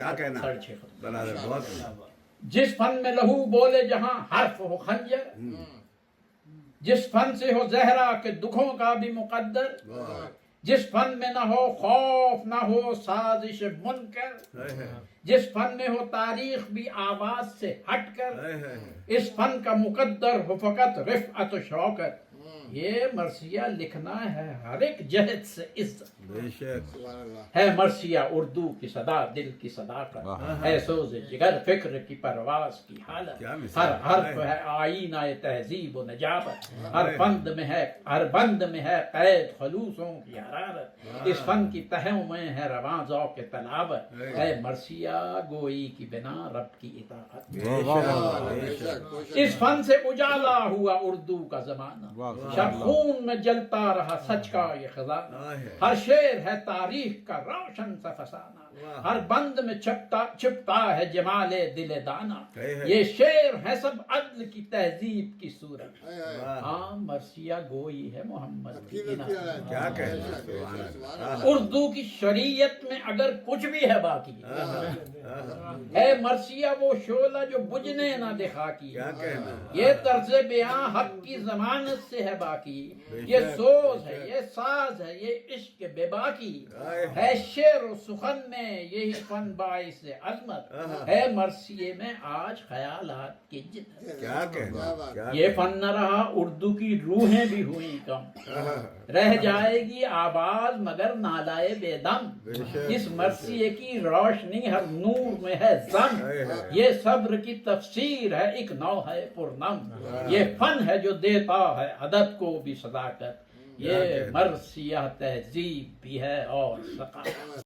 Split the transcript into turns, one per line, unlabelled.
کیا کہنا
ساڑھے چھ ختم۔
برادر بہت
جس فن میں لہو بولے جہاں حرف ہو خنجر، جس فن سے ہو زہرا کہ دکھوں کا بھی مقدر، جس فن میں نہ ہو خوف نہ ہو سازش منکر، جس فن میں ہو تاریخ بھی آواز سے ہٹ کر، اس فن کا مقدر ہو فقط رفعت و شوکت۔ یہ مرثیہ لکھنا ہے ہر ایک جہد سے عزت،
بے شک
ہے مرثیہ اردو کی صدا دل کی صداقت، ہے سوز جگر فکر کی پرواز کی حالت،
کیا مثال
ہر حرف ہے آئینہ تہذیب و نجابت، ہر بند میں ہے قید خلوصوں کی حرارت، اس فن کی تہوں میں ہے رواں ذوق تلاوت، ہے مرثیہ گوئی کی بنا رب کی اطاعت۔ اس فن سے اجالا ہوا اردو کا زمانہ، شب خون میں جلتا رہا سچ کا یہ خزانہ، ہر شعر ہے تاریخ کا روشن سا فسانہ، ہر بند میں چھپتا ہے جمال دل دانا، یہ شعر ہے سب عدل کی تہذیب کی صورت۔ ہاں مرثیہ گوئی ہے محمد کی عنایت۔
کیا کہنا سبحان اللہ۔
اردو کی شریعت میں اگر کچھ بھی ہے باقی، ہے مرثیہ وہ شعلہ جو بجھنے نہ دکھا کی،
کیا کہنا
یہ طرز بیاں حق کی ضمانت سے ہے باقی، یہ سوز ہے یہ ساز ہے یہ عشق بے باکی، ہے شعر و سخن میں یہی فن باعث عظمت، ہے مرثیے میں آج خیالات کی جدت۔
کیا کہنا
یہ فن نہ رہا اردو کی روحیں بھی ہوئی کم، رہ جائے گی آواز مگر نالائے بے دم، اس مرثیے کی روشنی ہر نور میں ہے ضم، یہ صبر کی تفسیر ہے ایک نو ہے پرنم، یہ فن ہے جو دیتا ہے ادب کو بھی صداقت، یہ مرثیہ تہذیب بھی ہے اور ثقافت۔